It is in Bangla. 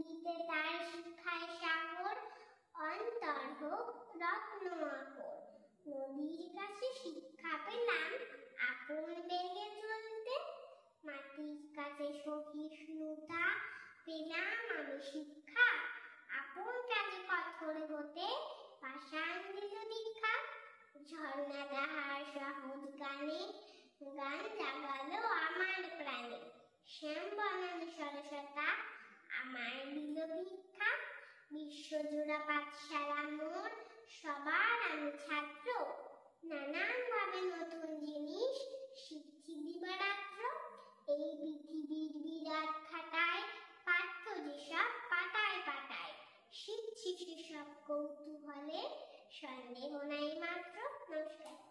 ইঙ্গিতে তার শিক্ষায় সাগর, অন্তর হোক রত্ন আকর। নদীর কাছে শিক্ষা পেলাম আপন বেগে চলতে, মাটির কাছে সহিষ্ণুতা পেলাম আমি শিক্ষা, আপন কাজে কঠোর হতে পাষাণ দিল দীক্ষা। ঝর্ণা তাহার সহজ গানে গান জাগালো আমার প্রাণে, শ্যাম বনাম সরসতা আমার দিল ভিক্ষা। বিশ্বজোড়া পাঠশালা মোর, সবার আমি ছাত্র, নানান ভাবে নতুন জিনিস শিখছি দিবারাত্র। এই পৃথিবীর বিরাট খাতায় পাঠ্য যেসব পাতায় পাতায়, শিখছি সেসব কৌতূহলে, সন্দেহ নাই মাত্র। নমস্কার।